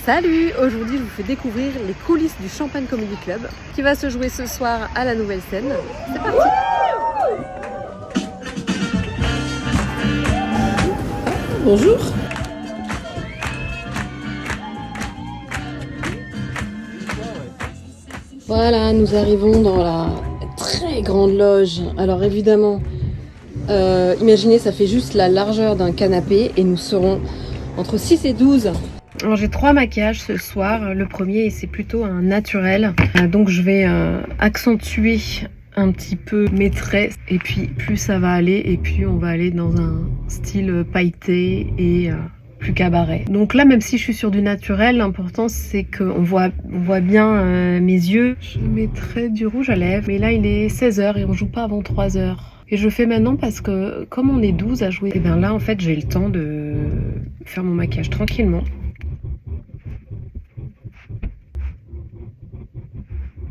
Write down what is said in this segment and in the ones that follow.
Salut! Aujourd'hui, je vous fais découvrir les coulisses du Champagne Comedy Club qui va se jouer ce soir à la Nouvelle Scène. C'est parti! Bonjour! Voilà, nous arrivons dans la très grande loge. Alors évidemment, imaginez, ça fait juste la largeur d'un canapé et nous serons entre 6 et 12. Alors, j'ai 3 maquillages ce soir. Le premier, c'est plutôt un naturel. Donc je vais accentuer un petit peu mes traits. Et puis plus ça va aller, et puis on va aller dans un style pailleté et plus cabaret. Donc là, même si je suis sur du naturel, l'important c'est qu'on voit bien mes yeux. Je mettrai du rouge à lèvres. Mais là, il est 16h et on joue pas avant 3h. Et je fais maintenant parce que comme on est 12 à jouer, et bien là en fait j'ai le temps de faire mon maquillage tranquillement.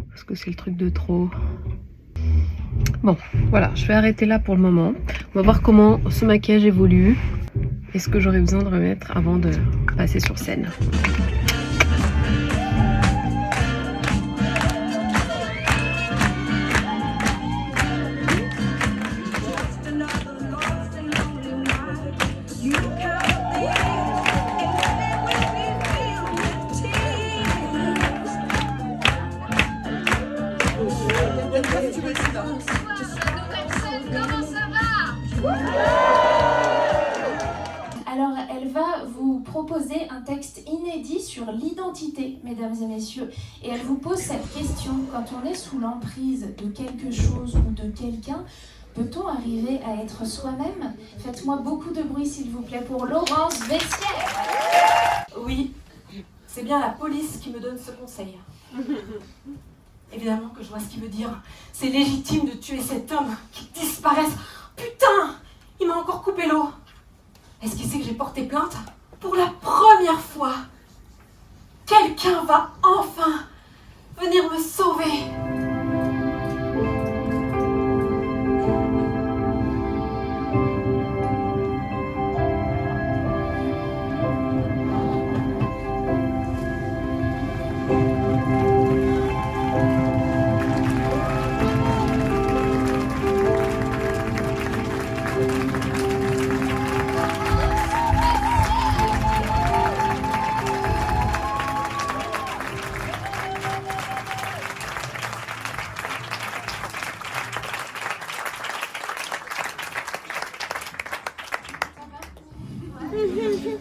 Parce que c'est le truc de trop. Bon, voilà, je vais arrêter là pour le moment. On va voir comment ce maquillage évolue et ce que j'aurai besoin de remettre avant de passer sur scène. Alors, elle va vous proposer un texte inédit sur l'identité, mesdames et messieurs. Et elle vous pose cette question: quand on est sous l'emprise de quelque chose ou de quelqu'un, peut-on arriver à être soi-même? Faites-moi beaucoup de bruit, s'il vous plaît, pour Laurence Vessière. Oui, c'est bien la police qui me donne ce conseil. Évidemment que je vois ce qu'il veut dire. C'est légitime de tuer cet homme qui disparaisse. Putain, il m'a encore coupé l'eau. Est-ce qu'il sait que j'ai porté plainte? Pour la première fois, quelqu'un va enfin venir me sauver.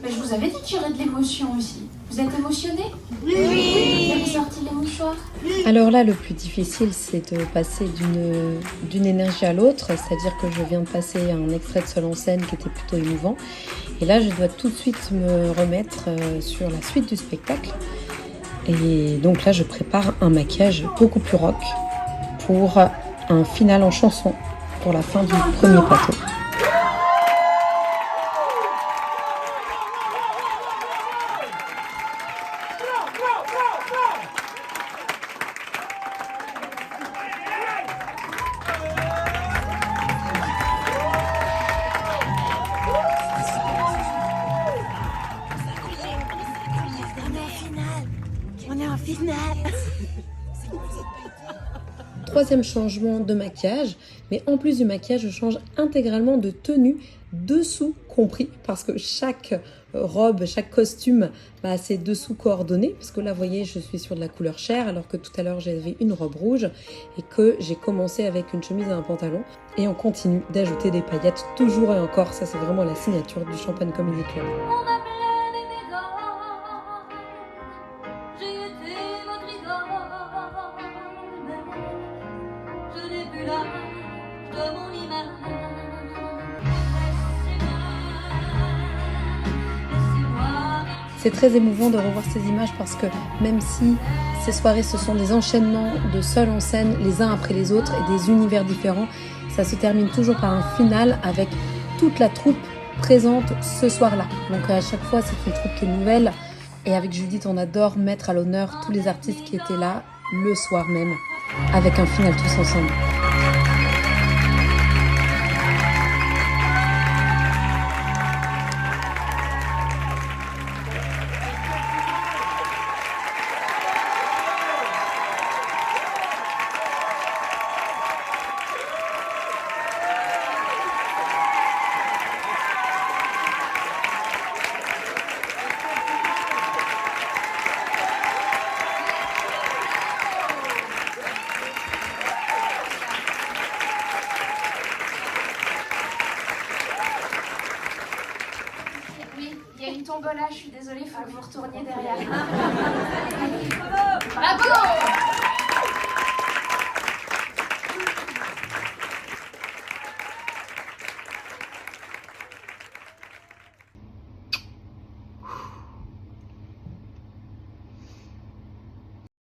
Mais je vous avais dit qu'il y aurait de l'émotion aussi. Vous êtes émotionné? Oui. Vous avez sorti les mouchoirs? Alors là, le plus difficile, c'est de passer d'une énergie à l'autre. C'est-à-dire que je viens de passer un extrait de Seul en scène qui était plutôt émouvant. Et là, je dois tout de suite me remettre sur la suite du spectacle. Et donc là, je prépare un maquillage beaucoup plus rock pour un final en chanson pour la fin du premier plateau. Troisième changement de maquillage, mais en plus du maquillage, je change intégralement de tenue, dessous compris, parce que chaque robe, chaque costume a ses dessous coordonnés, parce que là, vous voyez, je suis sur de la couleur chair, alors que tout à l'heure, j'avais une robe rouge, et que j'ai commencé avec une chemise et un pantalon, et on continue d'ajouter des paillettes, toujours et encore. Ça, c'est vraiment la signature du Champagne Comedy Club. C'est très émouvant de revoir ces images parce que même si ces soirées ce sont des enchaînements de Seul en scène les uns après les autres et des univers différents, ça se termine toujours par un final avec toute la troupe présente ce soir-là. Donc à chaque fois c'est une troupe qui est nouvelle et avec Judith on adore mettre à l'honneur tous les artistes qui étaient là le soir même avec un final tous ensemble. tombola, je suis désolée, il faut que vous retourniez derrière. Bravo!